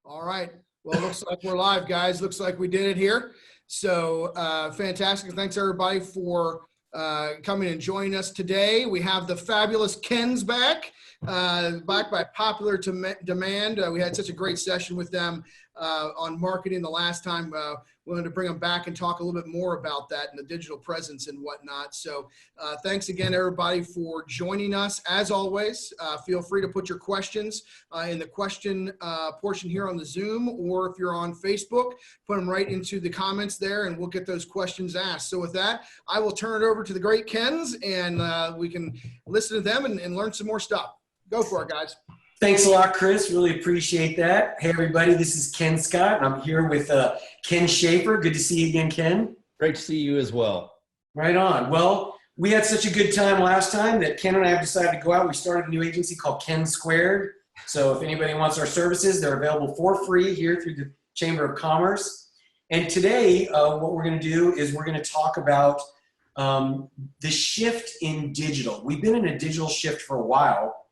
All right. Well, it looks like we're live, guys. Looks like we did it here. So fantastic. Thanks, everybody, for coming and joining us today. We have the fabulous Kenn's back by popular demand. We had such a great session with them on marketing the last time. We wanted to bring them back and talk a little bit more about that and the digital presence and whatnot. So thanks again, everybody, for joining us. As always, feel free to put your questions in the question portion here on the Zoom, or if you're on Facebook, put them right into the comments there and we'll get those questions asked. So with that, I will turn it over to the great Kenns, and we can listen to them and learn some more stuff. Go for it, guys. Thanks a lot, Chris. Really appreciate that. Hey, everybody, this is Kenn Scott, and I'm here with Kenn Schaefer. Good to see you again, Kenn. Great to see you as well. Right on. Well, we had such a good time last time that Kenn and I have decided to go out. We started a new agency called Kenn Squared. So if anybody wants our services, they're available for free here through the Chamber of Commerce. And today, what we're going to do is we're going to talk about the shift in digital. We've been in a digital shift for a while.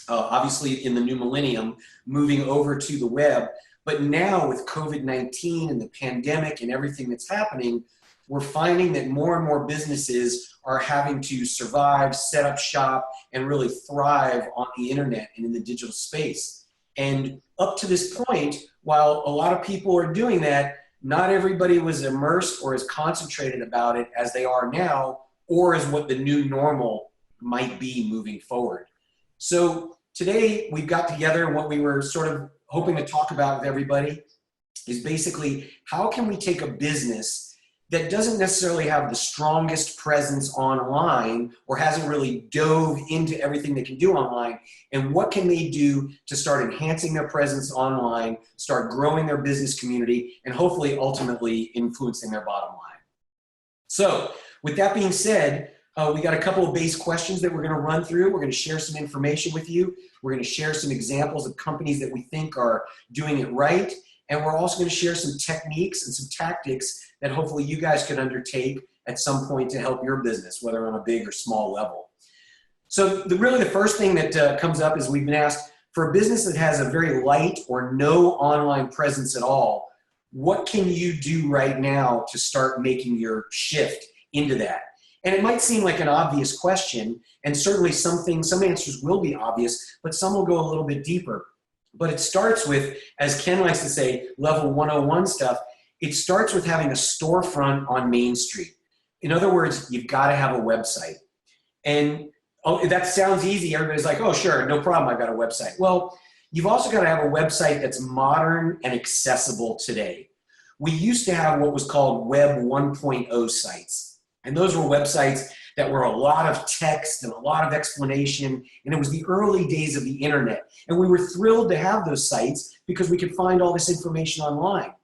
Obviously in the new millennium, moving over to the web. But now with COVID-19 and the pandemic and everything that's happening, we're finding that more and more businesses are having to survive, set up shop, and really thrive on the internet and in the digital space. And up to this point, while a lot of people are doing that, not everybody was immersed or as concentrated about it as they are now, or as what the new normal might be moving forward. So today we've got together, and what we were sort of hoping to talk about with everybody is basically how can we take a business that doesn't necessarily have the strongest presence online or hasn't really dove into everything they can do online, and what can they do to start enhancing their presence online, start growing their business community, and hopefully ultimately influencing their bottom line. So with that being said, we got a couple of base questions that we're going to run through. We're going to share some information with you. We're going to share some examples of companies that we think are doing it right. And we're also going to share some techniques and some tactics that hopefully you guys can undertake at some point to help your business, whether on a big or small level. So really the first thing that comes up is we've been asked, for a business that has a very light or no online presence at all, what can you do right now to start making your shift into that? And it might seem like an obvious question, and certainly some answers will be obvious, but some will go a little bit deeper. But it starts with, as Kenn likes to say, level 101 stuff, it starts with having a storefront on Main Street. In other words, you've got to have a website. And that sounds easy. Everybody's like, oh, sure, no problem, I've got a website. Well, you've also got to have a website that's modern and accessible today. We used to have what was called Web 1.0 sites. And those were websites that were a lot of text and a lot of explanation, and it was the early days of the internet. And we were thrilled to have those sites because we could find all this information online.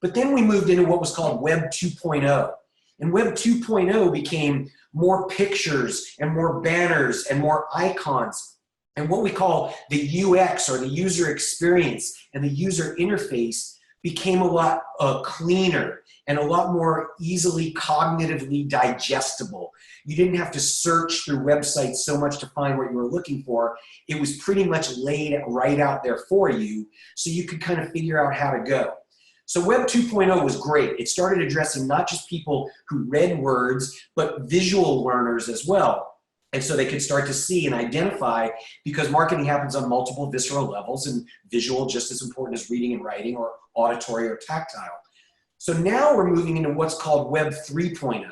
But then we moved into what was called Web 2.0. And Web 2.0 became more pictures and more banners and more icons. And what we call the UX, or the user experience, and the user interface became a lot cleaner and a lot more easily cognitively digestible. You didn't have to search through websites so much to find what you were looking for. It was pretty much laid right out there for you, so you could kind of figure out how to go. So Web 2.0 was great. It started addressing not just people who read words, but visual learners as well. And so they could start to see and identify, because marketing happens on multiple visceral levels, and visual just as important as reading and writing, or auditory or tactile. So now we're moving into what's called Web 3.0.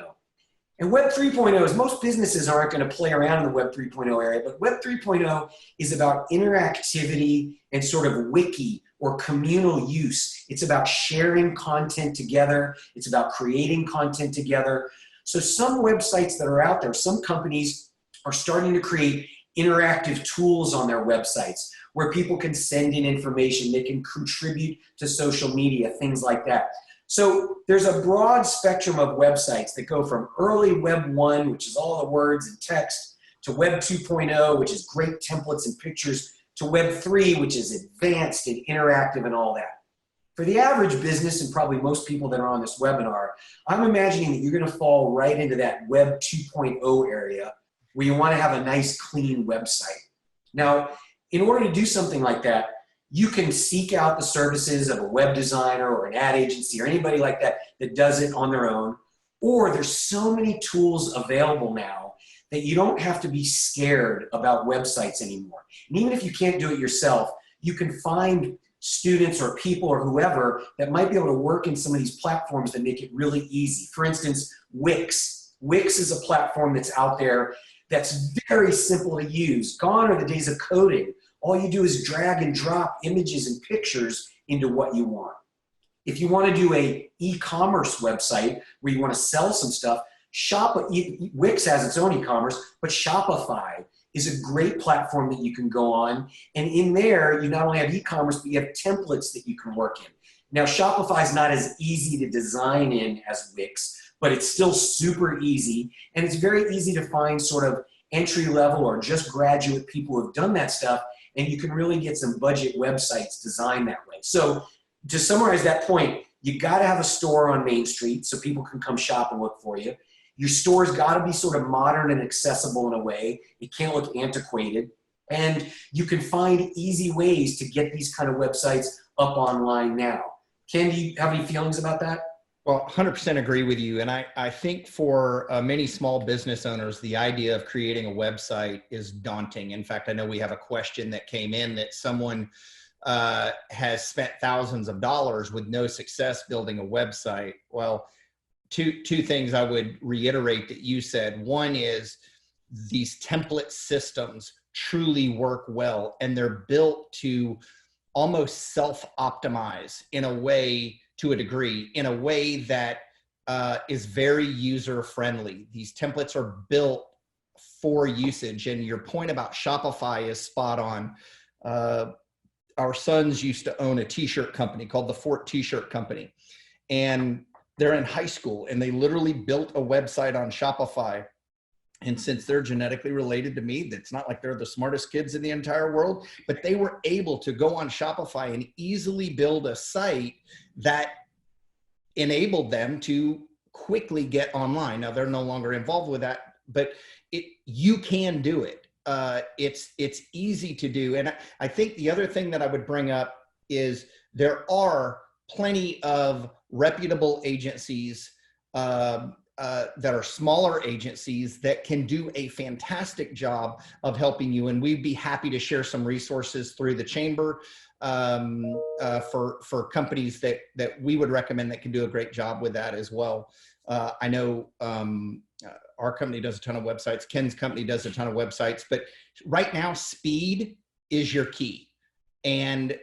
And Web 3.0 is, most businesses aren't going to play around in the Web 3.0 area, but Web 3.0 is about interactivity and sort of wiki or communal use. It's about sharing content together. It's about creating content together. So some websites that are out there, some companies are starting to create interactive tools on their websites where people can send in information, they can contribute to social media, things like that. So there's a broad spectrum of websites that go from early Web 1, which is all the words and text, to Web 2.0, which is great templates and pictures, to Web 3, which is advanced and interactive and all that. For the average business, and probably most people that are on this webinar, I'm imagining that you're going to fall right into that Web 2.0 area where you want to have a nice, clean website. Now, in order to do something like that, you can seek out the services of a web designer or an ad agency or anybody like that that does it on their own. Or there's so many tools available now that you don't have to be scared about websites anymore. And even if you can't do it yourself, you can find students or people or whoever that might be able to work in some of these platforms that make it really easy. For instance, Wix. Wix is a platform that's out there that's very simple to use. Gone are the days of coding. All you do is drag and drop images and pictures into what you want. If you want to do a e-commerce website where you want to sell some stuff, Wix has its own e-commerce, but Shopify is a great platform that you can go on. And in there, you not only have e-commerce, but you have templates that you can work in. Now, Shopify is not as easy to design in as Wix, but it's still super easy. And it's very easy to find sort of entry level or just graduate people who have done that stuff. And you can really get some budget websites designed that way. So to summarize that point, you got to have a store on Main Street so people can come shop and look for you. Your store's got to be sort of modern and accessible in a way. It can't look antiquated. And you can find easy ways to get these kind of websites up online now. Ken, do you have any feelings about that? Well, 100% agree with you. And I think for many small business owners, the idea of creating a website is daunting. In fact, I know we have a question that came in that someone has spent thousands of dollars with no success building a website. Well, two things I would reiterate that you said. One is these template systems truly work well, and they're built to almost self-optimize in a way, to a degree, in a way that is very user-friendly. These templates are built for usage. And your point about Shopify is spot on. Our sons used to own a t-shirt company called the Fort T-shirt Company. And they're in high school and they literally built a website on Shopify. And since they're genetically related to me, it's not like they're the smartest kids in the entire world, but they were able to go on Shopify and easily build a site that enabled them to quickly get online. Now they're no longer involved with that, but you can do it. It's easy to do. And I think the other thing that I would bring up is there are plenty of reputable agencies that are smaller agencies that can do a fantastic job of helping you. And we'd be happy to share some resources through the chamber for companies that we would recommend that can do a great job with that as well. I know our company does a ton of websites. Ken's company does a ton of websites, but right now speed is your key. And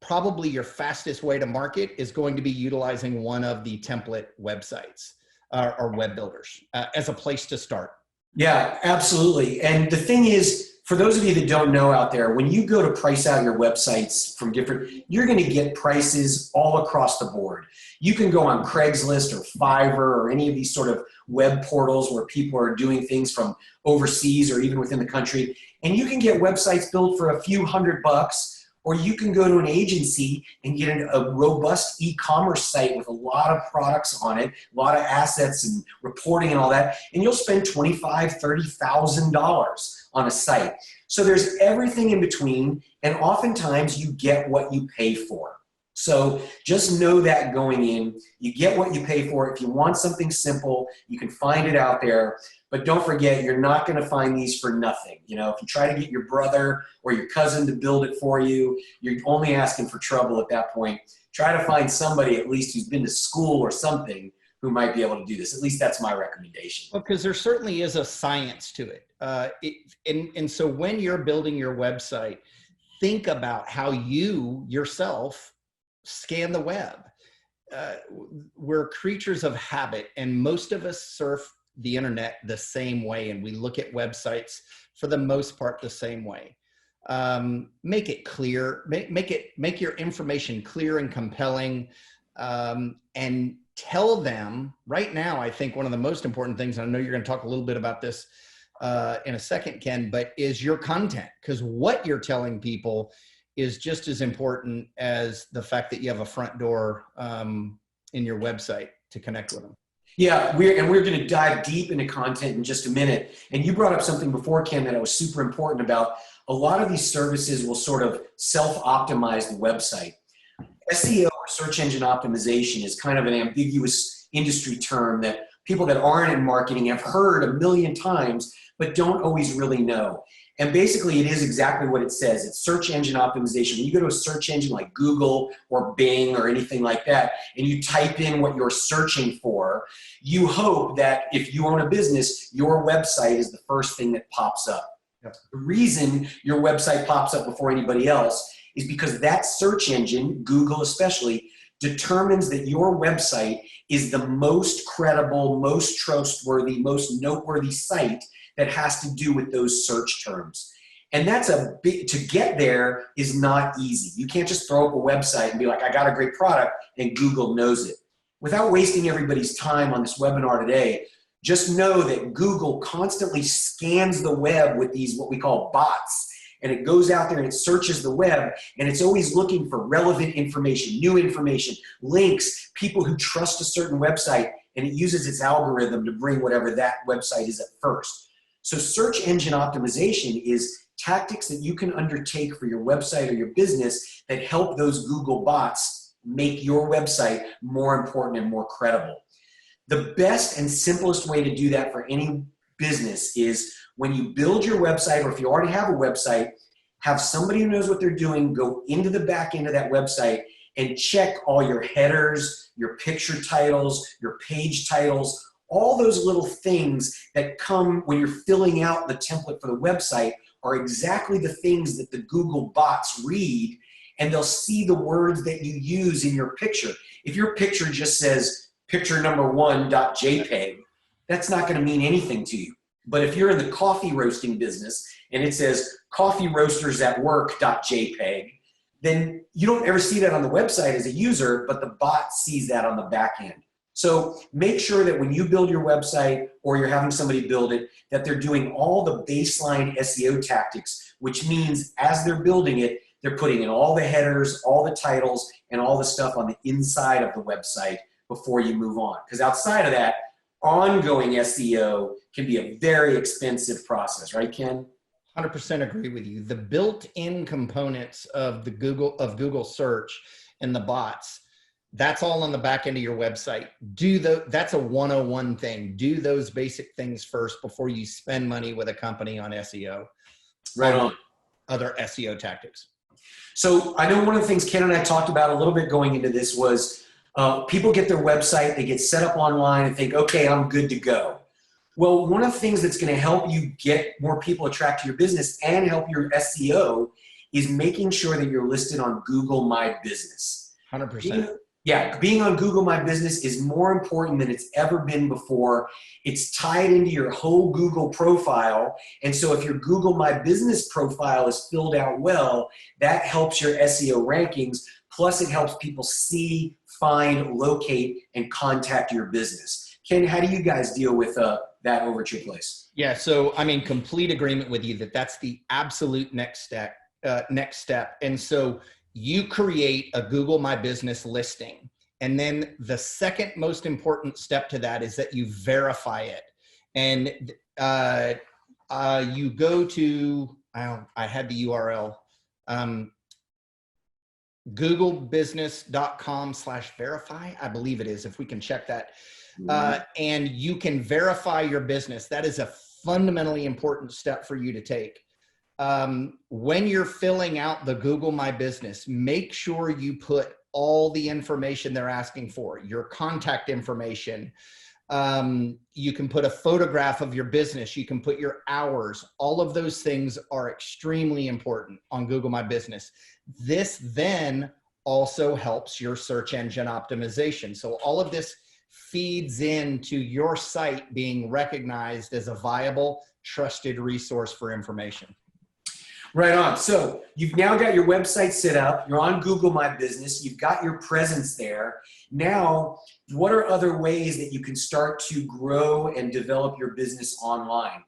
probably your fastest way to market is going to be utilizing one of the template websites or web builders as a place to start. Yeah, absolutely. And the thing is, for those of you that don't know out there, when you go to price out your websites from you're going to get prices all across the board. You can go on Craigslist or Fiverr or any of these sort of web portals where people are doing things from overseas or even within the country. And you can get websites built for a few $100, or you can go to an agency and get a robust e-commerce site with a lot of products on it, a lot of assets and reporting and all that, and you'll spend $25,000, $30,000 on a site. So there's everything in between, and oftentimes you get what you pay for. So just know that going in, you get what you pay for. If you want something simple, you can find it out there. But don't forget, you're not going to find these for nothing. You know, if you try to get your brother or your cousin to build it for you, you're only asking for trouble at that point. Try to find somebody at least who's been to school or something who might be able to do this. At least that's my recommendation. Well, because there certainly is a science to it. And so when you're building your website, think about how you yourself scan the web. We're creatures of habit, and most of us surf the internet the same way, and we look at websites for the most part the same way. Make it clear, make your information clear and compelling, and tell them right now. I think one of the most important things, and I know you're going to talk a little bit about this in a second, Ken, but is your content, because what you're telling people is just as important as the fact that you have a front door in your website to connect with them. Yeah, we're going to dive deep into content in just a minute. And you brought up something before, Ken, that was super important about a lot of these services will sort of self-optimize the website. SEO, or search engine optimization, is kind of an ambiguous industry term that people that aren't in marketing have heard a million times, but don't always really know. And basically, it is exactly what it says. It's search engine optimization. When you go to a search engine like Google or Bing or anything like that, and you type in what you're searching for, you hope that if you own a business, your website is the first thing that pops up. Yep. The reason your website pops up before anybody else is because that search engine, Google especially, determines that your website is the most credible, most trustworthy, most noteworthy site that has to do with those search terms. And that's to get there is not easy. You can't just throw up a website and be like, I got a great product, and Google knows it. Without wasting everybody's time on this webinar today, just know that Google constantly scans the web with these, what we call bots. And it goes out there and it searches the web, and it's always looking for relevant information, new information, links, people who trust a certain website, and it uses its algorithm to bring whatever that website is at first. So search engine optimization is tactics that you can undertake for your website or your business that help those Google bots make your website more important and more credible. The best and simplest way to do that for any business is when you build your website, or if you already have a website, have somebody who knows what they're doing go into the back end of that website and check all your headers, your picture titles, your page titles, all those little things that come when you're filling out the template for the website are exactly the things that the Google bots read, and they'll see the words that you use in your picture. If your picture just says picture number 1.jpg, that's not going to mean anything to you. But if you're in the coffee roasting business and it says coffee roasters at work.jpg, then you don't ever see that on the website as a user, but the bot sees that on the back end. So make sure that when you build your website or you're having somebody build it, that they're doing all the baseline SEO tactics, which means as they're building it, they're putting in all the headers, all the titles, and all the stuff on the inside of the website before you move on. Because outside of that, ongoing SEO can be a very expensive process, right, Ken? 100% agree with you. The built-in components of Google search and the bots, that's all on the back end of your website. That's a 101 thing. Do those basic things first before you spend money with a company on SEO. Right on. Other SEO tactics. So I know one of the things Ken and I talked about a little bit going into this was people get their website, they get set up online and think, okay, I'm good to go. Well, one of the things that's going to help you get more people attracted to your business and help your SEO is making sure that you're listed on Google My Business. 100%. Yeah, being on Google My Business is more important than it's ever been before. It's tied into your whole Google profile. And so if your Google My Business profile is filled out well, that helps your SEO rankings. Plus it helps people see, find, locate, and contact your business. Ken, how do you guys deal with that over at your place? Yeah, so I mean, complete agreement with you that that's the absolute next step. And so you create a Google My Business listing. And then the second most important step to that is that you verify it. And you go to, I had the URL, googlebusiness.com/verify, I believe it is, if we can check that. And you can verify your business. That is a fundamentally important step for you to take. When you're filling out the Google My Business, make sure you put all the information they're asking for, your contact information. You can put a photograph of your business. You can put your hours. All of those things are extremely important on Google My Business. This then also helps your search engine optimization. So all of this feeds into your site being recognized as a viable, trusted resource for information. Right on. So you've now got your website set up. You're on Google My Business. You've got your presence there. Now, what are other ways that you can start to grow and develop your business online?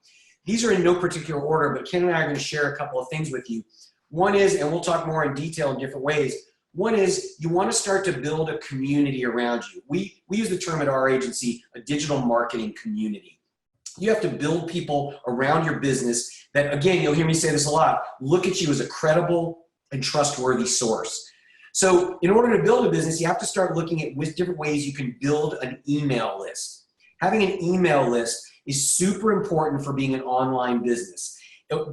These are in no particular order, but Ken and I are going to share a couple of things with you. One is, and we'll talk more in detail in different ways, one is you want to start to build a community around you. We use the term at our agency, a digital marketing community. You have to build people around your business that, again, you'll hear me say this a lot, look at you as a credible and trustworthy source. So in order to build a business, you have to start looking at different ways you can build an email list. Having an email list is super important for being an online business.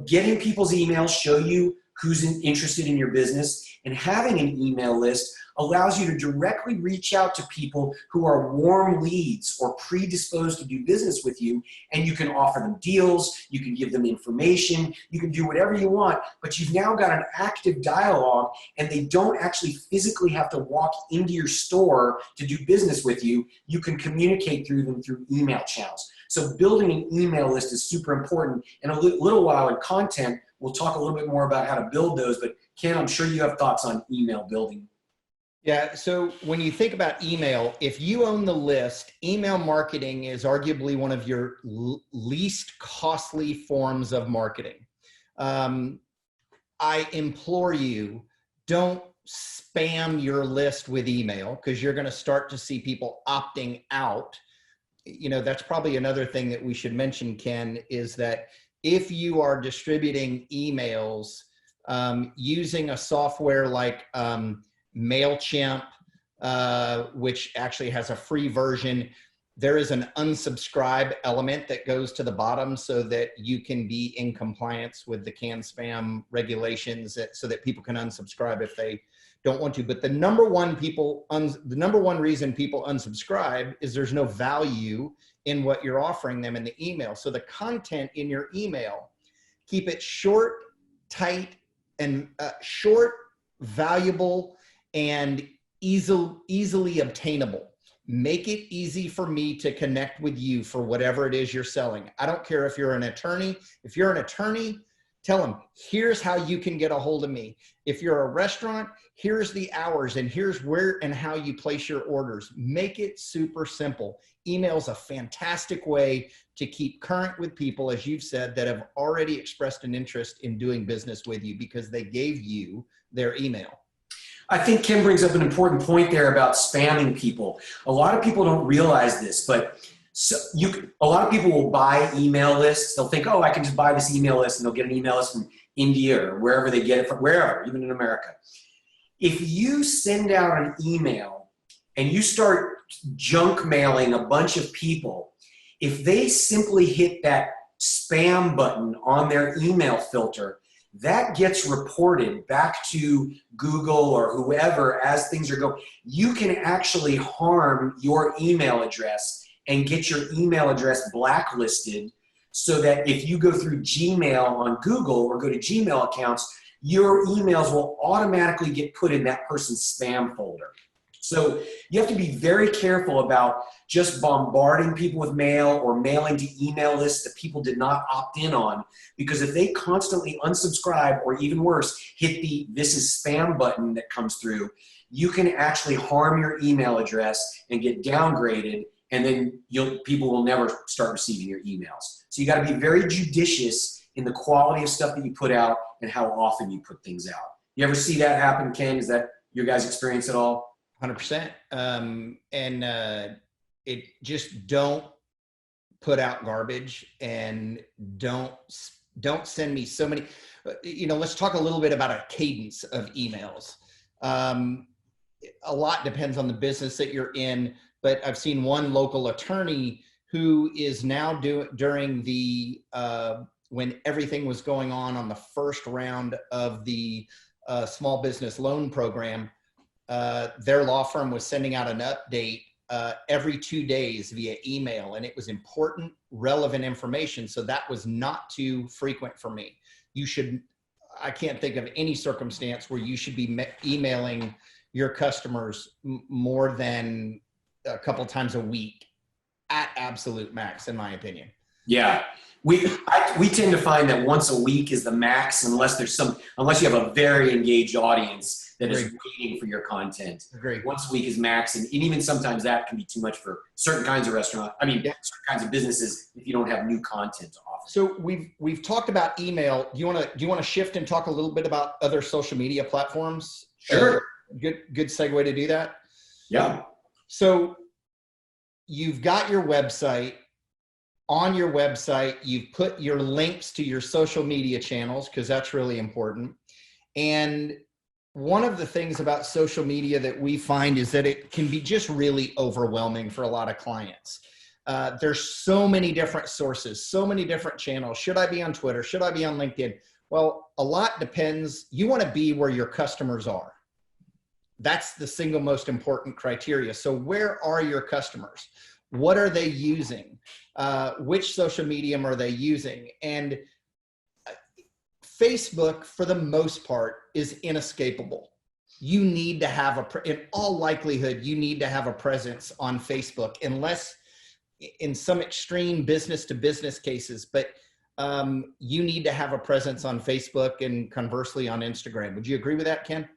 Getting people's emails show you who's interested in your business, and having an email list allows you to directly reach out to people who are warm leads or predisposed to do business with you, and you can offer them deals, you can give them information, you can do whatever you want, but you've now got an active dialogue, and they don't actually physically have to walk into your store to do business with you. You can communicate through them through email channels. So building an email list is super important. In a little while in content, we'll talk a little bit more about how to build those, but Ken, I'm sure you have thoughts on email building. Yeah, so when you think about email, if you own the list, email marketing is arguably one of your least costly forms of marketing. I implore you, don't spam your list with email, because you're going to start to see people opting out. You know, that's probably another thing that we should mention, Ken, is that if you are distributing emails using a software like MailChimp, which actually has a free version, there is an unsubscribe element that goes to the bottom so that you can be in compliance with the CAN-SPAM regulations, so that people can unsubscribe if they don't want to. But the number one reason people unsubscribe is there's no value in what you're offering them in the email. So the content in your email, keep it short, tight, and short, valuable, and easily obtainable. Make it easy for me to connect with you for whatever it is you're selling. I don't care if you're an attorney. If you're an attorney, tell them, here's how you can get a hold of me. If you're a restaurant, here's the hours, and here's where and how you place your orders. Make it super simple. Email's a fantastic way to keep current with people, as you've said, that have already expressed an interest in doing business with you because they gave you their email. I think Kim brings up an important point there about spamming people. A lot of people don't realize this, but a lot of people will buy email lists. They'll think, oh, I can just buy this email list, and they'll get an email list from India or wherever they get it from, wherever, even in America. If you send out an email and you start junk mailing a bunch of people, if they simply hit that spam button on their email filter, that gets reported back to Google or whoever as things are going. You can actually harm your email address and get your email address blacklisted, so that if you go through Gmail on Google or go to Gmail accounts, your emails will automatically get put in that person's spam folder. So you have to be very careful about just bombarding people with mail or mailing to email lists that people did not opt in on, because if they constantly unsubscribe, or even worse, hit the "this is spam" button that comes through, you can actually harm your email address and get downgraded, and then people will never start receiving your emails. So you got to be very judicious in the quality of stuff that you put out and how often you put things out. You ever see that happen, Ken? Is that your guys' experience at all? 100%. It just don't put out garbage, and don't send me so many, let's talk a little bit about a cadence of emails. A lot depends on the business that you're in, but I've seen one local attorney who is now during the, when everything was going on the first round of the small business loan program, their law firm was sending out an update every 2 days via email, and it was important, relevant information. So that was not too frequent for me. I can't think of any circumstance where you should be emailing your customers more than a couple times a week at absolute max, in my opinion. Yeah. We tend to find that once a week is the max, unless you have a very engaged audience that is waiting for your content. Agreed. Once a week is max, and even sometimes that can be too much for certain kinds of restaurants. Certain kinds of businesses if you don't have new content to offer. So we've talked about email. Do you want to shift and talk a little bit about other social media platforms? Sure. Good segue to do that. Yeah. So you've got your website. on your website, you've put your links to your social media channels, because that's really important. And one of the things about social media that we find is that it can be just really overwhelming for a lot of clients. There's so many different sources, so many different channels. Should I be on Twitter? Should I be on LinkedIn? Well, a lot depends. You want to be where your customers are. That's the single most important criteria. So where are your customers? What are they using? Which social medium are they using? And Facebook, for the most part, is inescapable. You need to have in all likelihood, you need to have a presence on Facebook, unless in some extreme business to business cases, but you need to have a presence on Facebook and conversely on Instagram. Would you agree with that, Ken?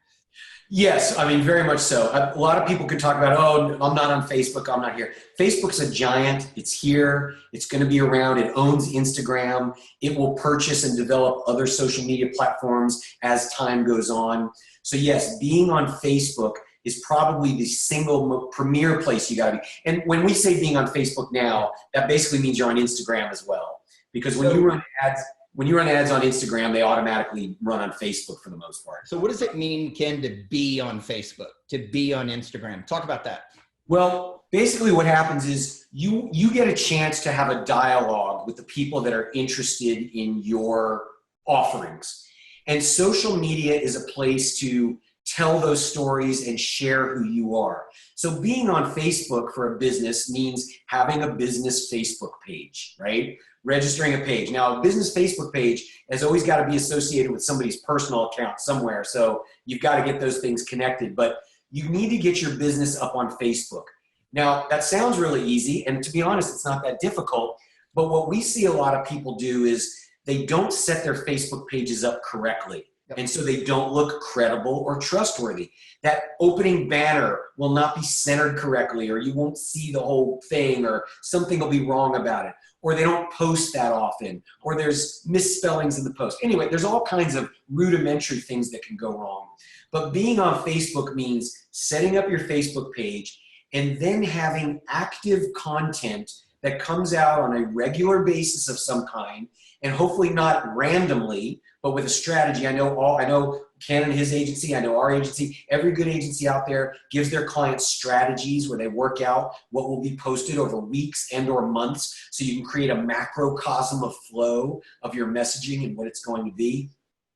Yes, I mean, very much so. A lot of people could talk about, oh, I'm not on Facebook, I'm not here. Facebook's a giant. It's here. It's going to be around. It owns Instagram. It will purchase and develop other social media platforms as time goes on. So yes, being on Facebook is probably the single premier place you got to be. And when we say being on Facebook now, that basically means you're on Instagram as well. Because when you run ads on Instagram, they automatically run on Facebook for the most part. So what does it mean, Ken, to be on Facebook, to be on Instagram? Talk about that. Well, basically what happens is you get a chance to have a dialogue with the people that are interested in your offerings. And social media is a place to tell those stories and share who you are. So being on Facebook for a business means having a business Facebook page, right? Registering a page. Now, a business Facebook page has always got to be associated with somebody's personal account somewhere. So you've got to get those things connected, but you need to get your business up on Facebook. Now, that sounds really easy, and to be honest, it's not that difficult, but what we see a lot of people do is they don't set their Facebook pages up correctly. And so they don't look credible or trustworthy. That opening banner will not be centered correctly, or you won't see the whole thing, or something will be wrong about it, or they don't post that often, or there's misspellings in the post. Anyway, there's all kinds of rudimentary things that can go wrong. But being on Facebook means setting up your Facebook page and then having active content that comes out on a regular basis of some kind, and hopefully not randomly, but with a strategy. I know Kenn and his agency, I know our agency, every good agency out there gives their clients strategies where they work out what will be posted over weeks and or months, so you can create a macrocosm of flow of your messaging and what it's going to be.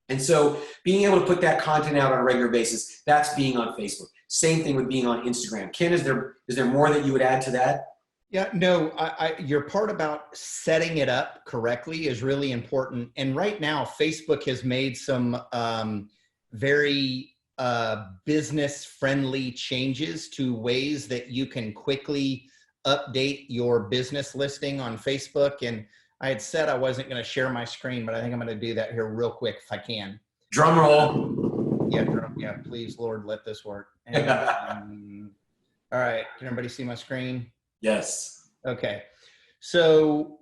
And so being able to put that content out on a regular basis, that's being on Facebook. Same thing with being on Instagram. Kenn, is there more that you would add to that? Yeah, no, your part about setting it up correctly is really important. And right now, Facebook has made some very business-friendly changes to ways that you can quickly update your business listing on Facebook. And I had said I wasn't going to share my screen, but I think I'm going to do that here real quick if I can. Drum roll. Yeah, please, Lord, let this work. And, all right, can everybody see my screen? Yes. Okay. So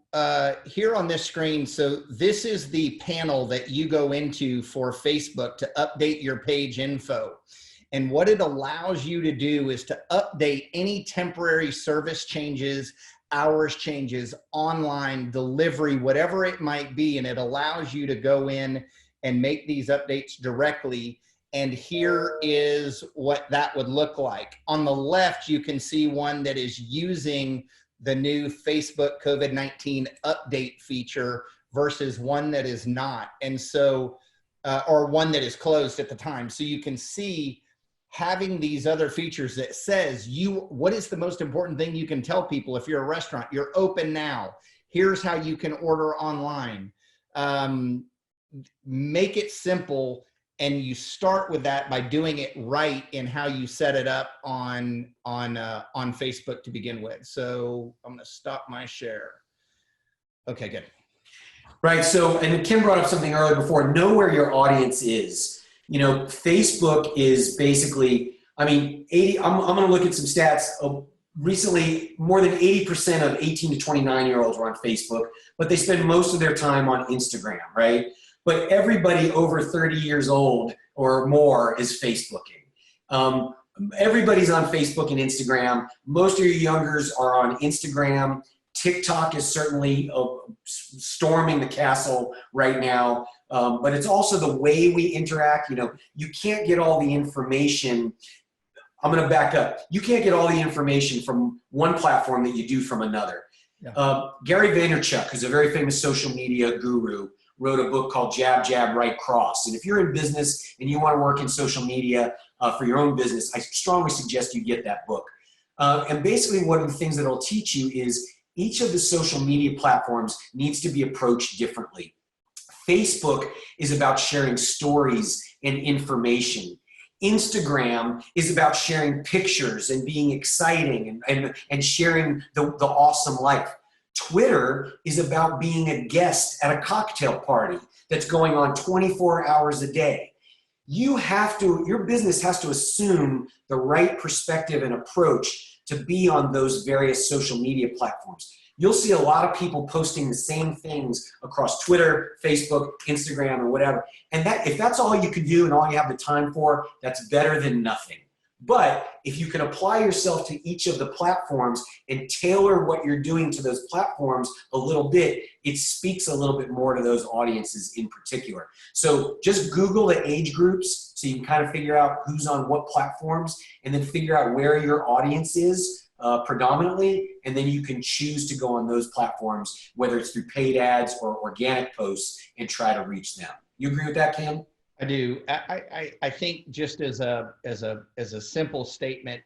here on this screen, so this is the panel that you go into for Facebook to update your page info. And what it allows you to do is to update any temporary service changes, hours changes, online delivery, whatever it might be. And it allows you to go in and make these updates directly. And here is what that would look like. On the left, you can see one that is using the new Facebook COVID-19 update feature versus one that is not. And so, or one that is closed at the time. So you can see having these other features that says what is the most important thing you can tell people if you're a restaurant? You're open now. Here's how you can order online. Make it simple. And you start with that by doing it right in how you set it up on Facebook to begin with. So I'm going to stop my share. Okay, good. Right. So, and Kenn brought up something earlier before. Know where your audience is. You know, Facebook is basically, I mean, I'm going to look at some stats. Recently, more than 80% of 18 to 29-year-olds are on Facebook, but they spend most of their time on Instagram, right? But everybody over 30 years old or more is Facebooking. Everybody's on Facebook and Instagram. Most of your youngers are on Instagram. TikTok is certainly storming the castle right now, but it's also the way we interact. You know, you can't get all the information. I'm going to back up. You can't get all the information from one platform that you do from another. Yeah. Gary Vaynerchuk, who's a very famous social media guru, wrote a book called Jab, Jab, Right, Cross. And if you're in business and you want to work in social media for your own business, I strongly suggest you get that book. And basically one of the things that it'll teach you is each of the social media platforms needs to be approached differently. Facebook is about sharing stories and information. Instagram is about sharing pictures and being exciting and sharing the awesome life. Twitter is about being a guest at a cocktail party that's going on 24 hours a day. Your business has to assume the right perspective and approach to be on those various social media platforms. You'll see a lot of people posting the same things across Twitter, Facebook, Instagram, or whatever. And if that's all you can do and all you have the time for, that's better than nothing. But if you can apply yourself to each of the platforms and tailor what you're doing to those platforms a little bit, it speaks a little bit more to those audiences in particular. So just Google the age groups so you can kind of figure out who's on what platforms and then figure out where your audience is predominantly, and then you can choose to go on those platforms, whether it's through paid ads or organic posts, and try to reach them. You agree with that, Kenn? I do. I think just as a simple statement,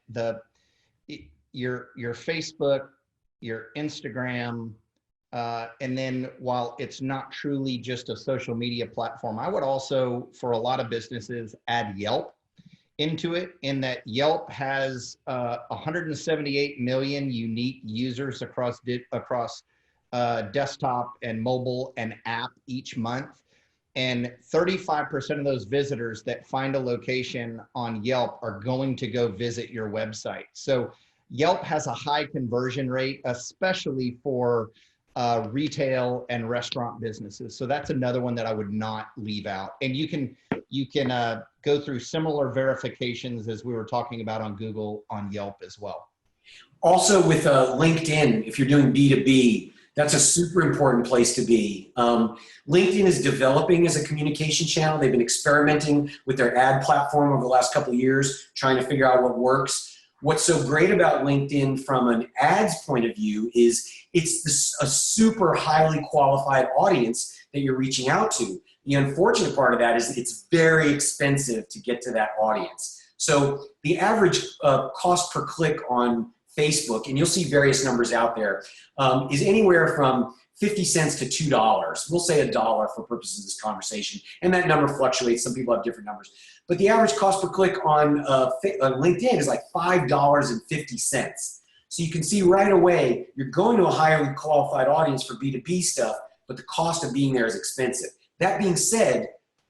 your Facebook, your Instagram, and then while it's not truly just a social media platform, I would also, for a lot of businesses, add Yelp into it, in that Yelp has 178 million unique users across desktop and mobile and app each month. And 35% of those visitors that find a location on Yelp are going to go visit your website. So Yelp has a high conversion rate, especially for retail and restaurant businesses. So that's another one that I would not leave out. And you can go through similar verifications as we were talking about on Google on Yelp as well. Also with LinkedIn, if you're doing B2B, that's a super important place to be. LinkedIn is developing as a communication channel. They've been experimenting with their ad platform over the last couple of years, trying to figure out what works. What's so great about LinkedIn from an ads point of view is it's a super highly qualified audience that you're reaching out to. The unfortunate part of that is it's very expensive to get to that audience. So the average cost per click on Facebook, and you'll see various numbers out there, is anywhere from 50 cents to $2. We'll say $1 for purposes of this conversation. And that number fluctuates. Some people have different numbers. But the average cost per click on LinkedIn is like $5.50. So you can see right away, you're going to a highly qualified audience for B2B stuff, but the cost of being there is expensive. That being said,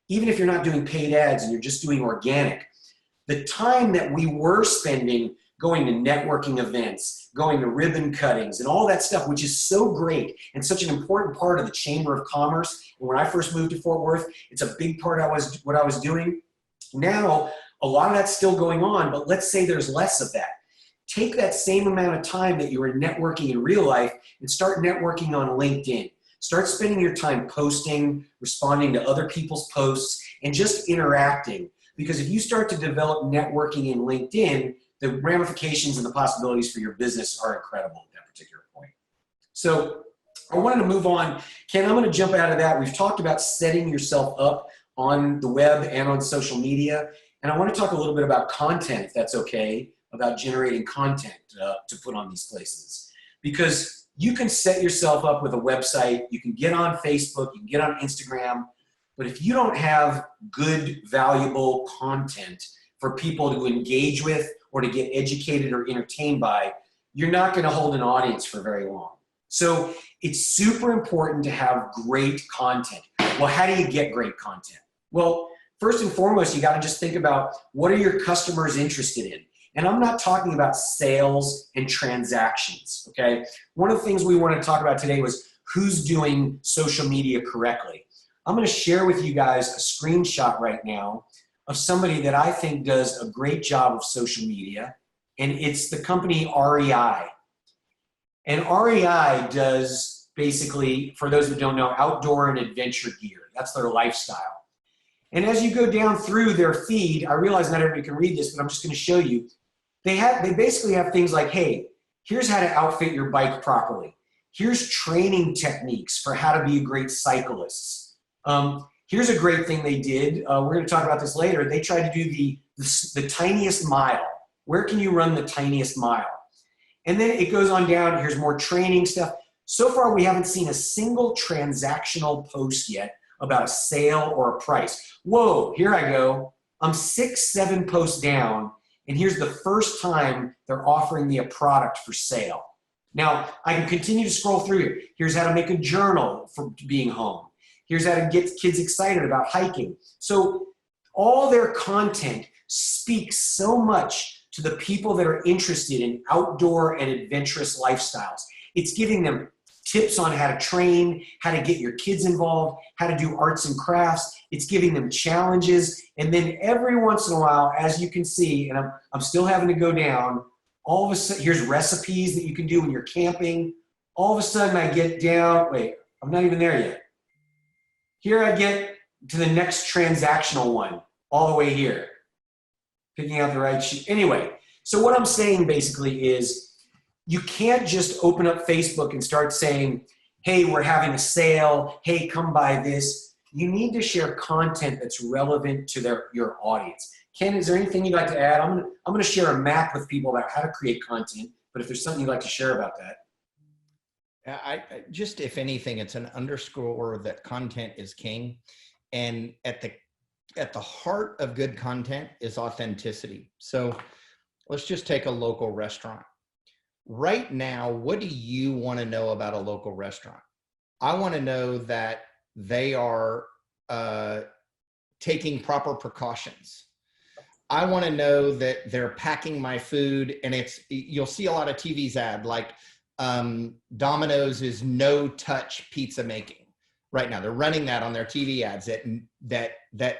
even if you're not doing paid ads and you're just doing organic, the time that we were spending going to networking events, going to ribbon cuttings and all that stuff, which is so great and such an important part of the Chamber of Commerce. And when I first moved to Fort Worth, it's a big part of what I was doing. Now, a lot of that's still going on, but let's say there's less of that. Take that same amount of time that you were networking in real life and start networking on LinkedIn. Start spending your time posting, responding to other people's posts, and just interacting. Because if you start to develop networking in LinkedIn, the ramifications and the possibilities for your business are incredible at that particular point. So I wanted to move on. Kenn, I'm going to jump out of that. We've talked about setting yourself up on the web and on social media. And I want to talk a little bit about content, if that's okay, about generating content to put on these places. Because you can set yourself up with a website, you can get on Facebook, you can get on Instagram, but if you don't have good, valuable content for people to engage with or to get educated or entertained by, you're not going to hold an audience for very long. So it's super important to have great content. Well, how do you get great content? Well, first and foremost, you got to just think about what are your customers interested in? And I'm not talking about sales and transactions, okay? One of the things we want to talk about today was who's doing social media correctly. I'm going to share with you guys a screenshot right now of somebody that I think does a great job of social media, and it's the company REI. And REI does basically, for those that don't know, outdoor and adventure gear. That's their lifestyle. And as you go down through their feed, I realize not everybody can read this, but I'm just going to show you. They basically have things like, hey, here's how to outfit your bike properly. Here's training techniques for how to be a great cyclist. Here's a great thing they did. We're going to talk about this later. They tried to do the tiniest mile. Where can you run the tiniest mile? And then it goes on down. Here's more training stuff. So far, we haven't seen a single transactional post yet about a sale or a price. Whoa, here I go. I'm 6, 7 posts down, and here's the first time they're offering me a product for sale. Now, I can continue to scroll through here. Here's how to make a journal for being home. Here's how to get kids excited about hiking. So all their content speaks so much to the people that are interested in outdoor and adventurous lifestyles. It's giving them tips on how to train, how to get your kids involved, how to do arts and crafts. It's giving them challenges. And then every once in a while, as you can see, and I'm still having to go down, all of a sudden, here's recipes that you can do when you're camping. All of a sudden I get down, wait, I'm not even there yet. Here I get to the next transactional one, all the way here. Picking out the right sheet. Anyway, so what I'm saying basically is you can't just open up Facebook and start saying, hey, we're having a sale. Hey, come buy this. You need to share content that's relevant to your audience. Ken, is there anything you'd like to add? I'm going to share a map with people about how to create content, but if there's something you'd like to share about that. I just, if anything, it's an underscore that content is king. And at the heart of good content is authenticity. So let's just take a local restaurant. Right now, what do you want to know about a local restaurant? I want to know that they are taking proper precautions. I want to know that they're packing my food, and you'll see a lot of TV's ad like Domino's is no touch pizza making right now. They're running that on their TV ads that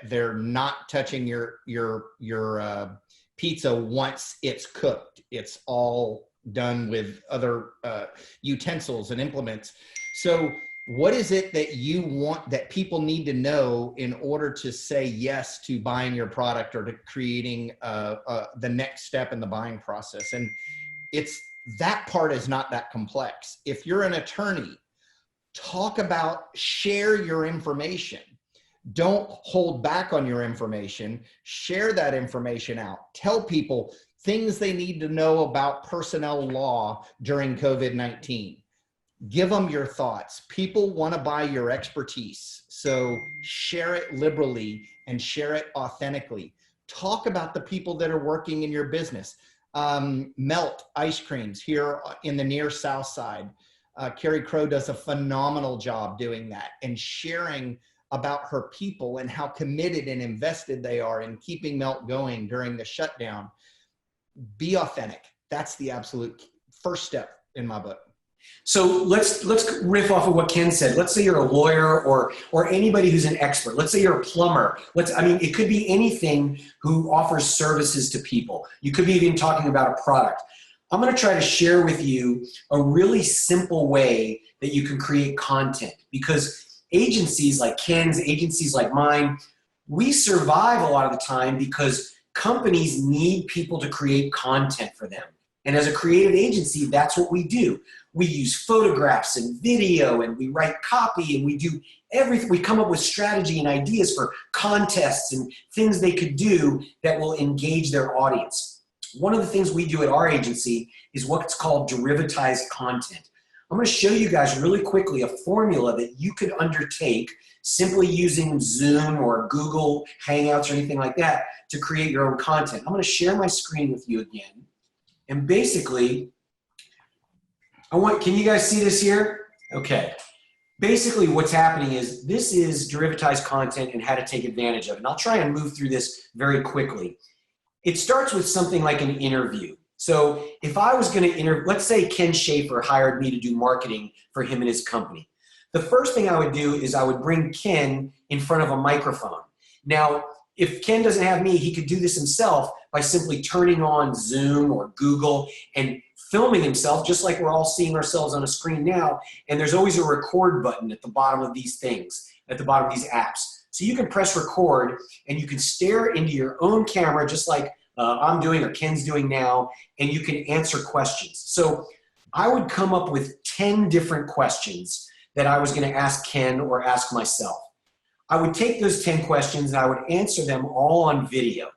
they're not touching your pizza once it's cooked. It's all done with other utensils and implements. So what is it that you want that people need to know in order to say yes to buying your product or to creating the next step in the buying process? And that part is not that complex. If you're an attorney, share your information. Don't hold back on your information. Share that information out. Tell people things they need to know about personnel law during COVID-19. Give them your thoughts. People want to buy your expertise. So share it liberally and share it authentically. Talk about the people that are working in your business. Melt ice creams here in the near South Side. Carrie Crow does a phenomenal job doing that and sharing about her people and how committed and invested they are in keeping Melt going during the shutdown. Be authentic. That's the absolute first step in my book. So let's riff off of what Ken said. Let's say you're a lawyer or anybody who's an expert. Let's say you're a plumber. It could be anything who offers services to people. You could be even talking about a product. I'm going to try to share with you a really simple way that you can create content, because agencies like Ken's, agencies like mine, we survive a lot of the time because companies need people to create content for them. And as a creative agency, that's what we do. We use photographs and video, and we write copy, and we do everything. We come up with strategy and ideas for contests and things they could do that will engage their audience. One of the things we do at our agency is what's called derivatized content. I'm going to show you guys really quickly a formula that you could undertake simply using Zoom or Google Hangouts or anything like that to create your own content. I'm going to share my screen with you again. And basically, can you guys see this here? Okay. Basically what's happening is this is derivatized content and how to take advantage of it. And I'll try and move through this very quickly. It starts with something like an interview. So if I was going to let's say Kenn Schaefer hired me to do marketing for him and his company. The first thing I would do is I would bring Kenn in front of a microphone. Now, if Kenn doesn't have me, he could do this himself by simply turning on Zoom or Google and filming himself, just like we're all seeing ourselves on a screen now. And there's always a record button at the bottom of these things, at the bottom of these apps. So you can press record and you can stare into your own camera, just like I'm doing or Kenn's doing now, and you can answer questions. So I would come up with 10 different questions that I was going to ask Kenn or ask myself. I would take those 10 questions and I would answer them all on video.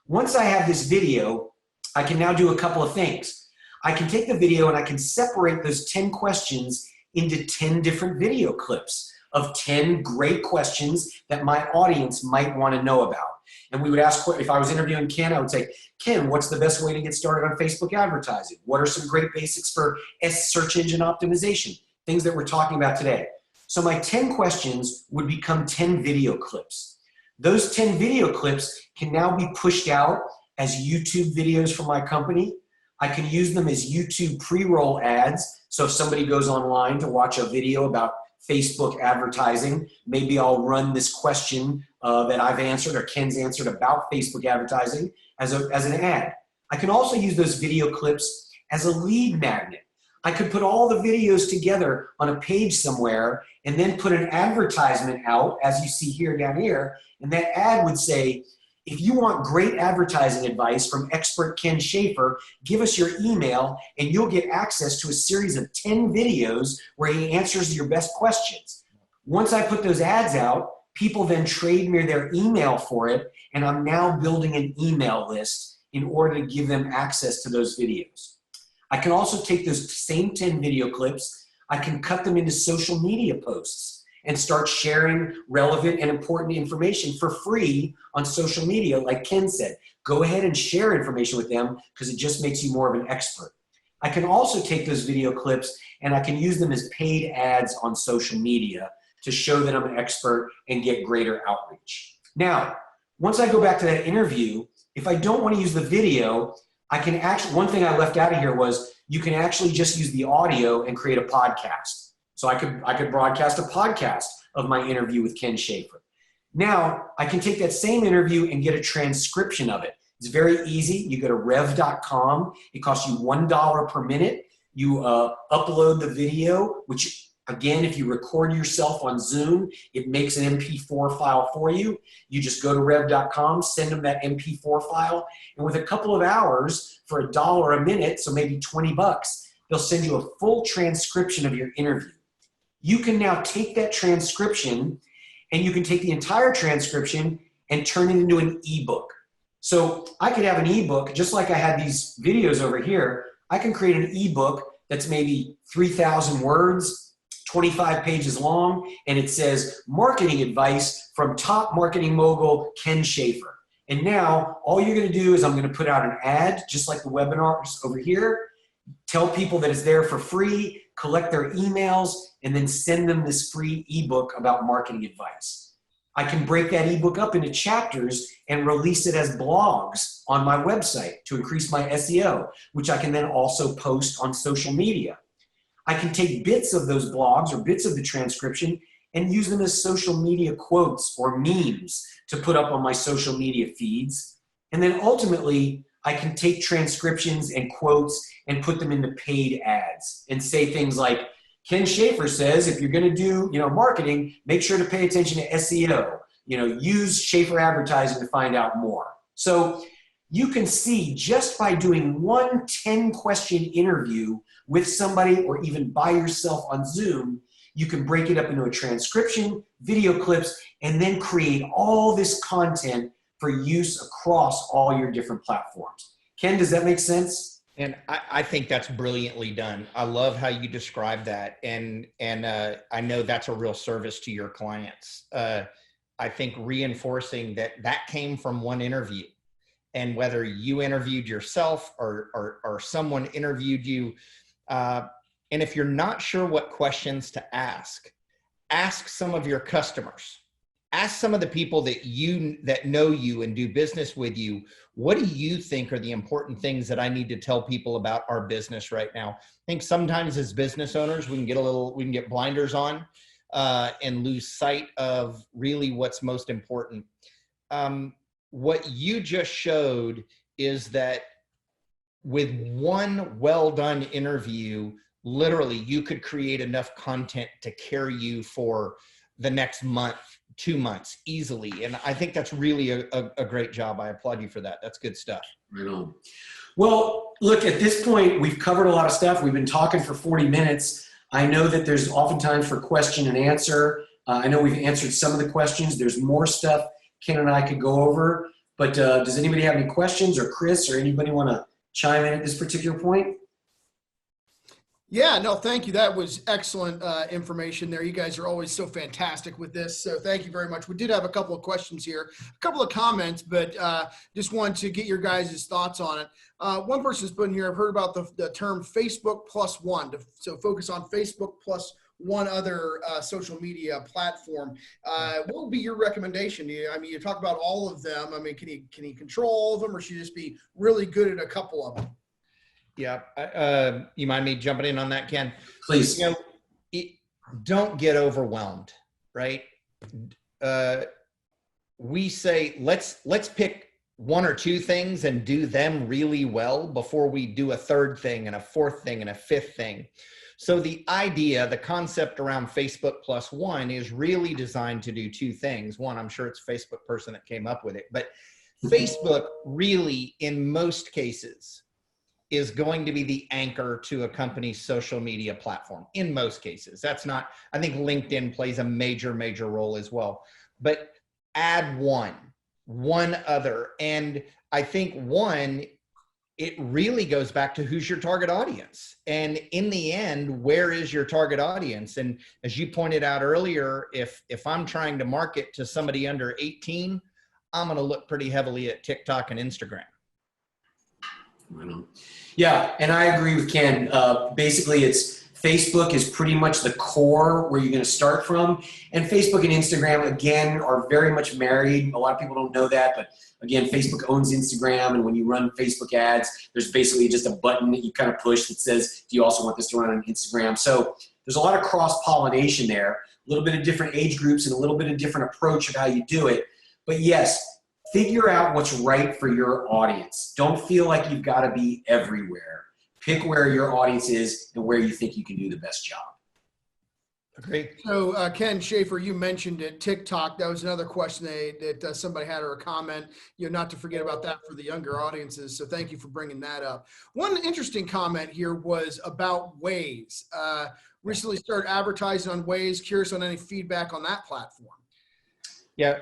Once I have this video, I can now do a couple of things. I can take the video and I can separate those 10 questions into 10 different video clips of 10 great questions that my audience might want to know about. And we would ask, if I was interviewing Kenn, I would say, Kenn, what's the best way to get started on Facebook advertising? What are some great basics for search engine optimization? Things that we're talking about today. So my 10 questions would become 10 video clips. Those 10 video clips can now be pushed out as YouTube videos for my company. I can use them as YouTube pre-roll ads. So if somebody goes online to watch a video about Facebook advertising, maybe I'll run this question that I've answered or Kenn's answered about Facebook advertising as an ad. I can also use those video clips as a lead magnet. I could put all the videos together on a page somewhere and then put an advertisement out, as you see here down here, and that ad would say, if you want great advertising advice from expert Kenn Schaefer, give us your email and you'll get access to a series of 10 videos where he answers your best questions. Once I put those ads out, people then trade me their email for it, and I'm now building an email list in order to give them access to those videos. I can also take those same 10 video clips, I can cut them into social media posts and start sharing relevant and important information for free on social media. Like Kenn said, go ahead and share information with them because it just makes you more of an expert. I can also take those video clips and I can use them as paid ads on social media to show that I'm an expert and get greater outreach. Now, once I go back to that interview, if I don't want to use the video, I can actually, one thing I left out of here was you can actually just use the audio and create a podcast. So I could broadcast a podcast of my interview with Kenn Schaefer. Now, I can take that same interview and get a transcription of it. It's very easy. You go to rev.com. It costs you $1 per minute. You upload the video, which again, if you record yourself on Zoom, it makes an MP4 file for you. You just go to rev.com, send them that MP4 file, and with a couple of hours for $1 a minute, so maybe 20 bucks, they'll send you a full transcription of your interview. You can now take that transcription and you can take the entire transcription and turn it into an ebook. So I could have an ebook, just like I had these videos over here. I can create an ebook that's maybe 3,000 words, 25 pages long, and it says marketing advice from top marketing mogul Kenn Schaefer. And now all you're going to do is I'm going to put out an ad, just like the webinars over here, tell people that it's there for free, collect their emails, and then send them this free ebook about marketing advice. I can break that ebook up into chapters and release it as blogs on my website to increase my SEO, which I can then also post on social media. I can take bits of those blogs or bits of the transcription and use them as social media quotes or memes to put up on my social media feeds. And then ultimately, I can take transcriptions and quotes and put them into paid ads and say things like, Kenn Schaefer says, if you're going to do, marketing, make sure to pay attention to SEO. Use Schaefer advertising to find out more. So you can see just by doing one 10-question interview with somebody or even by yourself on Zoom, you can break it up into a transcription, video clips, and then create all this content for use across all your different platforms. Kenn, does that make sense? And I think that's brilliantly done. I love how you describe that. And I know that's a real service to your clients. I think reinforcing that came from one interview, and whether you interviewed yourself or someone interviewed you. And if you're not sure what questions to ask some of your customers. Ask some of the people that know you and do business with you, what do you think are the important things that I need to tell people about our business right now? I think sometimes as business owners, we can get blinders on and lose sight of really what's most important. what you just showed is that with one well-done interview, literally you could create enough content to carry you for the next month, 2 months easily. And I think that's really a great job. I applaud you for that. That's good stuff. Right on. Well, look, at this point, we've covered a lot of stuff. We've been talking for 40 minutes. I know that there's oftentimes for question and answer. I know we've answered some of the questions. There's more stuff Ken and I could go over, but does anybody have any questions, or Chris or anybody want to chime in at this particular point? Yeah, no, thank you. That was excellent information there. You guys are always so fantastic with this. So thank you very much. We did have a couple of questions here, a couple of comments, but just wanted to get your guys' thoughts on it. One person's put in here, I've heard about the term Facebook plus one, so focus on Facebook plus one other social media platform. What would be your recommendation? I mean, you talk about all of them. I mean, can he control all of them, or should he just be really good at a couple of them? Yeah. You mind me jumping in on that, Ken? Please. You know, don't get overwhelmed, right? We say, let's pick one or two things and do them really well before we do a third thing and a fourth thing and a fifth thing. So the idea, the concept around Facebook plus one is really designed to do two things. One, I'm sure it's a Facebook person that came up with it, but Facebook really, in most cases, is going to be the anchor to a company's social media platform in most cases. That's not, I think LinkedIn plays a major role as well, but add one other. And I think one, it really goes back to who's your target audience. And in the end, where is your target audience? And as you pointed out earlier, if I'm trying to market to somebody under 18, I'm going to look pretty heavily at TikTok and Instagram. Right on. Yeah, and I agree with Ken. Basically, Facebook is pretty much the core where you're going to start from. And Facebook and Instagram, again, are very much married. A lot of people don't know that, but again, Facebook owns Instagram. And when you run Facebook ads, there's basically just a button that you kind of push that says, do you also want this to run on Instagram? So there's a lot of cross-pollination there, a little bit of different age groups and a little bit of different approach of how you do it. But yes, figure out what's right for your audience. Don't feel like you've got to be everywhere. Pick where your audience is and where you think you can do the best job. Agree. So Ken, Schaefer, you mentioned it, TikTok. That was another question that somebody had, or a comment, not to forget about that for the younger audiences. So thank you for bringing that up. One interesting comment here was about Waze. Recently started advertising on Waze. Curious on any feedback on that platform. Yeah,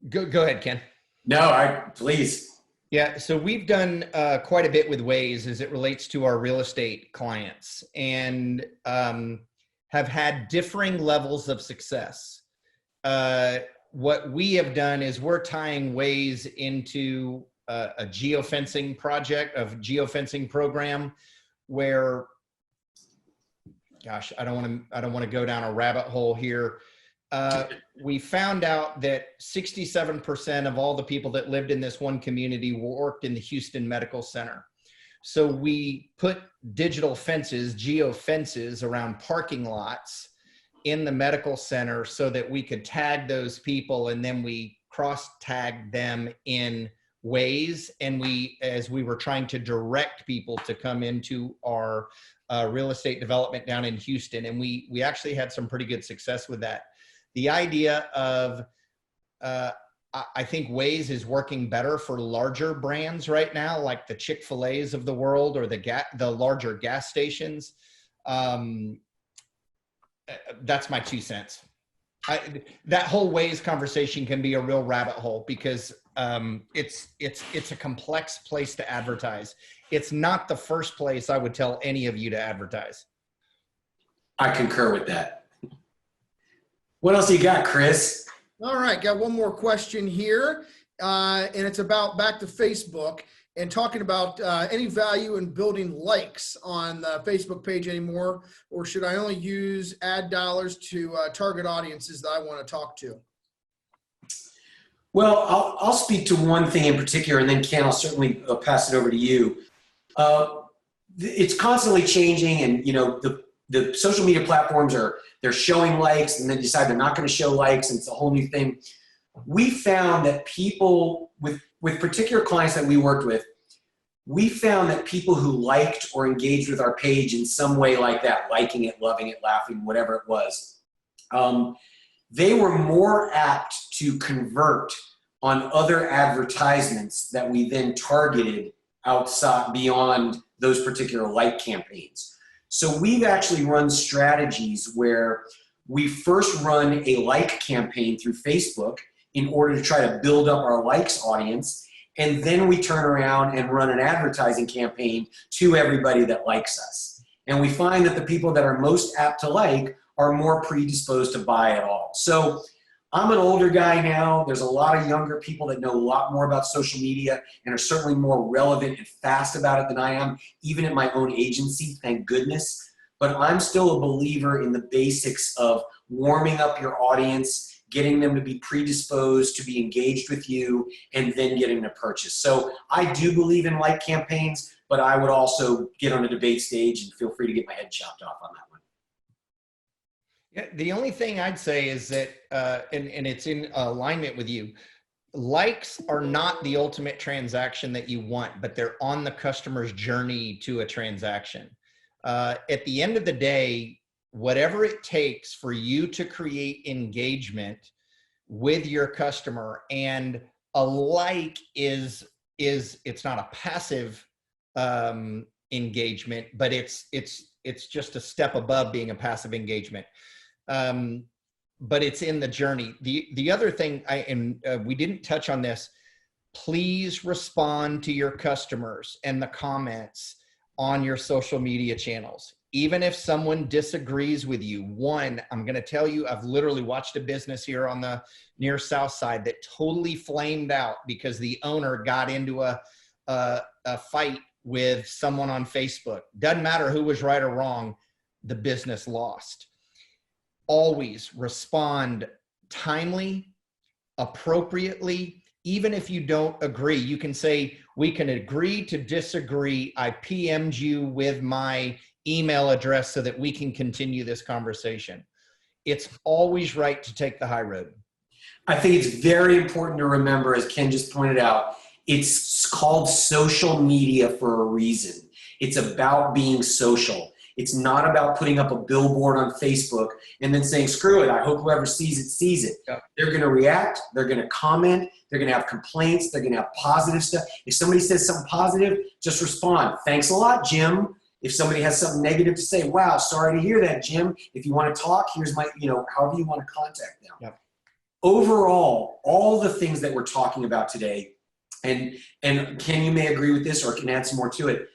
go ahead, Ken. No, please. Yeah, so we've done quite a bit with Waze as it relates to our real estate clients, and have had differing levels of success. What we have done is we're tying Waze into a geofencing program where, gosh, I don't want to go down a rabbit hole here. We found out that 67% of all the people that lived in this one community worked in the Houston Medical Center. So we put digital fences, geofences around parking lots in the medical center so that we could tag those people, and then we cross-tagged them in Waze. And as we were trying to direct people to come into our real estate development down in Houston, and we actually had some pretty good success with that. The idea of, I think Waze is working better for larger brands right now, like the Chick-fil-A's of the world, or the larger gas stations. That's my 2 cents. That whole Waze conversation can be a real rabbit hole because it's a complex place to advertise. It's not the first place I would tell any of you to advertise. I concur with that. What else you got, Chris? All right, got one more question here, and it's about back to Facebook and talking about any value in building likes on the Facebook page anymore, or should I only use ad dollars to target audiences that I want to talk to? Well, I'll speak to one thing in particular, and then Ken, I'll certainly pass it over to you. It's constantly changing, and the social media platforms they're showing likes and then decide they're not going to show likes, and it's a whole new thing. we found that people with particular clients that we worked with, we found that people who liked or engaged with our page in some way like that, liking it, loving it, laughing, whatever it was, they were more apt to convert on other advertisements that we then targeted outside beyond those particular like campaigns. So we've actually run strategies where we first run a like campaign through Facebook in order to try to build up our likes audience. And then we turn around and run an advertising campaign to everybody that likes us. And we find that the people that are most apt to like are more predisposed to buy at all. So I'm an older guy now. There's a lot of younger people that know a lot more about social media and are certainly more relevant and fast about it than I am, even at my own agency, thank goodness. But I'm still a believer in the basics of warming up your audience, getting them to be predisposed to be engaged with you, and then getting to purchase. So I do believe in like campaigns, but I would also get on a debate stage and feel free to get my head chopped off on that one. Yeah, the only thing I'd say is that, and it's in alignment with you, likes are not the ultimate transaction that you want, but they're on the customer's journey to a transaction. At the end of the day, whatever it takes for you to create engagement with your customer, and a like is it's not a passive engagement, but it's just a step above being a passive engagement. But it's in the journey. The other thing, we didn't touch on this, please respond to your customers and the comments on your social media channels. Even if someone disagrees with you, I'm going to tell you, I've literally watched a business here on the near South Side that totally flamed out because the owner got into a fight with someone on Facebook. Doesn't matter who was right or wrong, the business lost. Always respond timely, appropriately. Even if you don't agree, you can say, we can agree to disagree. I PM'd you with my email address so that we can continue this conversation. It's always right to take the high road. I think it's very important to remember, as Ken just pointed out, it's called social media for a reason. It's about being social. It's not about putting up a billboard on Facebook and then saying, screw it, I hope whoever sees it, sees it. Yeah. They're going to react. They're going to comment. They're going to have complaints. They're going to have positive stuff. If somebody says something positive, just respond. Thanks a lot, Jim. If somebody has something negative to say, wow, sorry to hear that, Jim. If you want to talk, here's my, however you want to contact them. Yeah. Overall, all the things that we're talking about today, and Ken, you may agree with this or can add some more to it.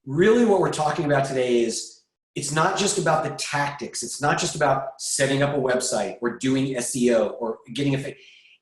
Really what we're talking about today is, it's not just about the tactics. It's not just about setting up a website or doing SEO or getting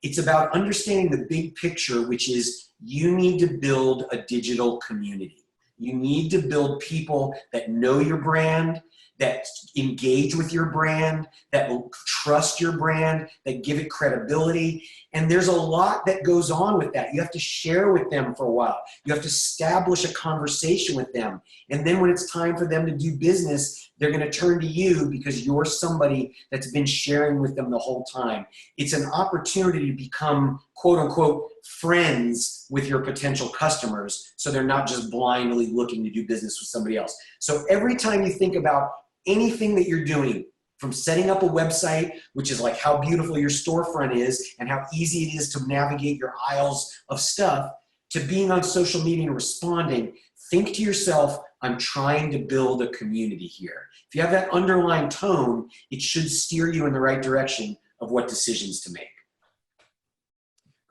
it's about understanding the big picture, which is you need to build a digital community. You need to build people that know your brand, that engage with your brand, that will trust your brand, that give it credibility. And there's a lot that goes on with that. You have to share with them for a while. You have to establish a conversation with them. And then when it's time for them to do business, they're going to turn to you because you're somebody that's been sharing with them the whole time. It's an opportunity to become, quote unquote, friends with your potential customers, so they're not just blindly looking to do business with somebody else. So every time you think about anything that you're doing, from setting up a website, which is like how beautiful your storefront is and how easy it is to navigate your aisles of stuff, to being on social media and responding, think to yourself, I'm trying to build a community here. If you have that underlying tone, it should steer you in the right direction of what decisions to make.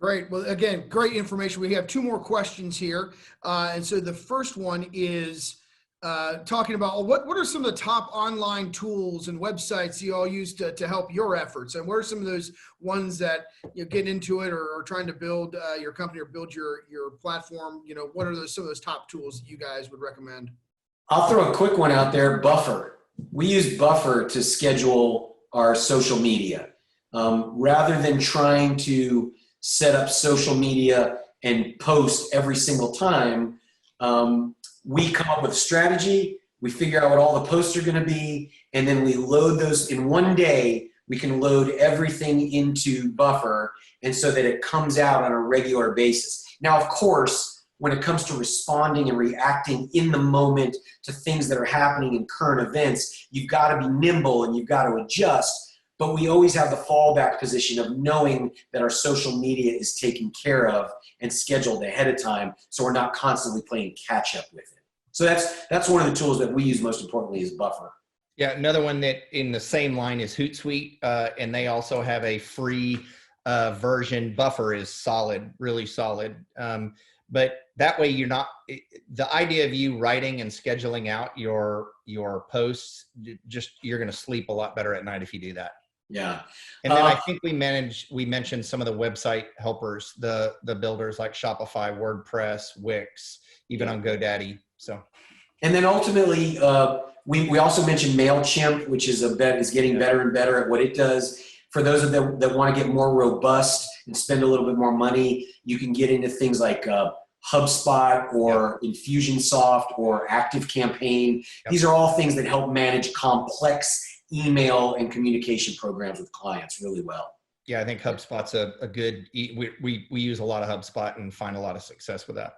Great. Well, again, great information. We have two more questions here. And so the first one is talking about what are some of the top online tools and websites you all use to help your efforts? And what are some of those ones that you get into it or trying to build your company or build your platform? What are some of those top tools that you guys would recommend? I'll throw a quick one out there, Buffer. We use Buffer to schedule our social media. Rather than trying to set up social media and post every single time, we come up with a strategy, we figure out what all the posts are going to be, and then we load those in one day. we can load everything into Buffer, and so that it comes out on a regular basis. Now, of course, when it comes to responding and reacting in the moment to things that are happening in current events, you've got to be nimble and you've got to adjust. But we always have the fallback position of knowing that our social media is taken care of and scheduled ahead of time, so we're not constantly playing catch up with it. So that's one of the tools that we use most importantly is Buffer. Yeah, another one that in the same line is Hootsuite, and they also have a free version. Buffer is solid, really solid. But that way you're not, the idea of you writing and scheduling out your posts, you're going to sleep a lot better at night if you do that. Yeah. And then I think we mentioned some of the website helpers, the builders like Shopify, WordPress, Wix, even on GoDaddy. So. And then ultimately, we also mentioned MailChimp, which is getting better and better at what it does. For those of them that want to get more robust and spend a little bit more money, you can get into things like HubSpot or Infusionsoft or ActiveCampaign. Yep. These are all things that help manage complex email and communication programs with clients really well. Yeah, I think HubSpot's a good, we use a lot of HubSpot and find a lot of success with that.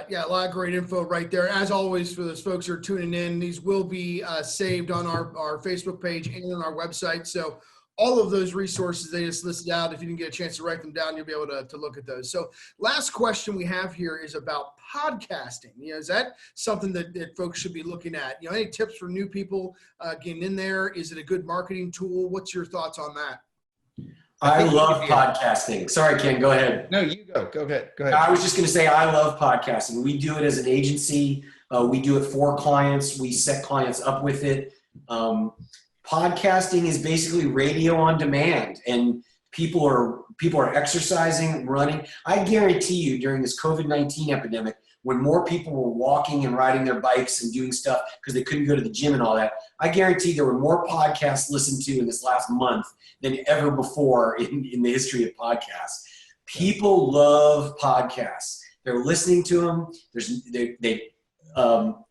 Yeah, a lot of great info right there. As always, for those folks who are tuning in, these will be saved on our Facebook page and on our website. So all of those resources they just listed out, if you didn't get a chance to write them down, you'll be able to look at those. So last question we have here is about podcasting. Is that something that folks should be looking at? Any tips for new people getting in there? Is it a good marketing tool? What's your thoughts on that? I love podcasting. Sorry, Ken, go ahead. No, you go. Go ahead. I was just going to say I love podcasting. We do it as an agency. We do it for clients. We set clients up with it. Podcasting is basically radio on demand, and people are exercising, running. I guarantee you during this COVID-19 epidemic, when more people were walking and riding their bikes and doing stuff because they couldn't go to the gym and all that, I guarantee there were more podcasts listened to in this last month than ever before in the history of podcasts. People love podcasts. They're listening to them.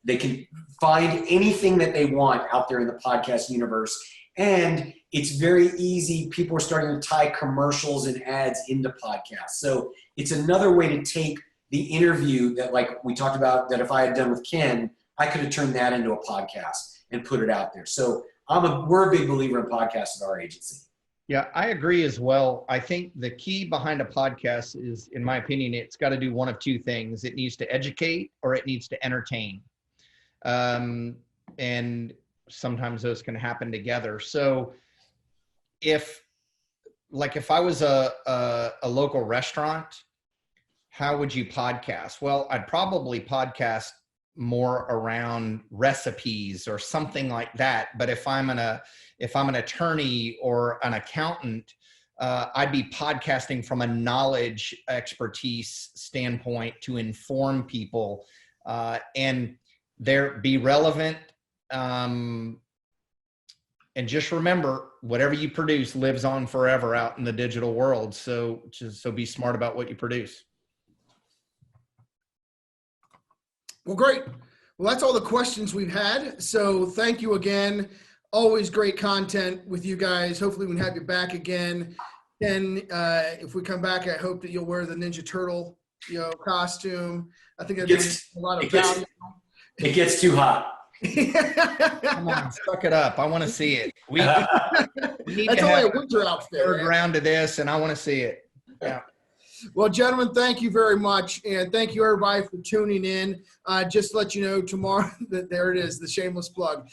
They can find anything that they want out there in the podcast universe. And it's very easy. People are starting to tie commercials and ads into podcasts. So it's another way to take the interview that, like we talked about, that if I had done with Ken, I could have turned that into a podcast and put it out there. So we're a big believer in podcasts at our agency. Yeah, I agree as well. I think the key behind a podcast is, in my opinion, it's got to do one of two things. It needs to educate or it needs to entertain. And sometimes those can happen together. So if I was a local restaurant, how would you podcast? Well, I'd probably podcast more around recipes or something like that. But if I'm an attorney or an accountant, I'd be podcasting from a knowledge expertise standpoint to inform people and be relevant. And just remember, whatever you produce lives on forever out in the digital world. So be smart about what you produce. Well, great. Well, that's all the questions we've had. So thank you again. Always great content with you guys. Hopefully we can have you back again. And if we come back, I hope that you'll wear the Ninja Turtle, costume. I think that's a lot of value. It gets too hot. Come on, suck it up. I want to see it. We need that's to only have a winter outfit. Third round of this, and I want to see it. Yeah. Well, gentlemen, thank you very much. And thank you, everybody, for tuning in. Just to let you know, tomorrow, there it is, the shameless plug.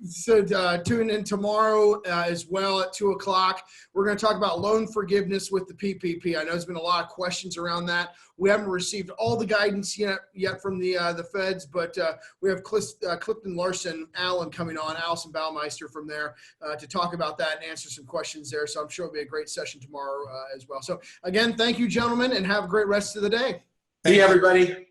So tune in tomorrow as well at 2 o'clock. We're going to talk about loan forgiveness with the PPP. I know there's been a lot of questions around that. We haven't received all the guidance yet from the feds, but we have Clifton Larson, Allison Baumeister from there to talk about that and answer some questions there. So I'm sure it'll be a great session tomorrow as well. So again, thank you, gentlemen, and have a great rest of the day. See you, everybody.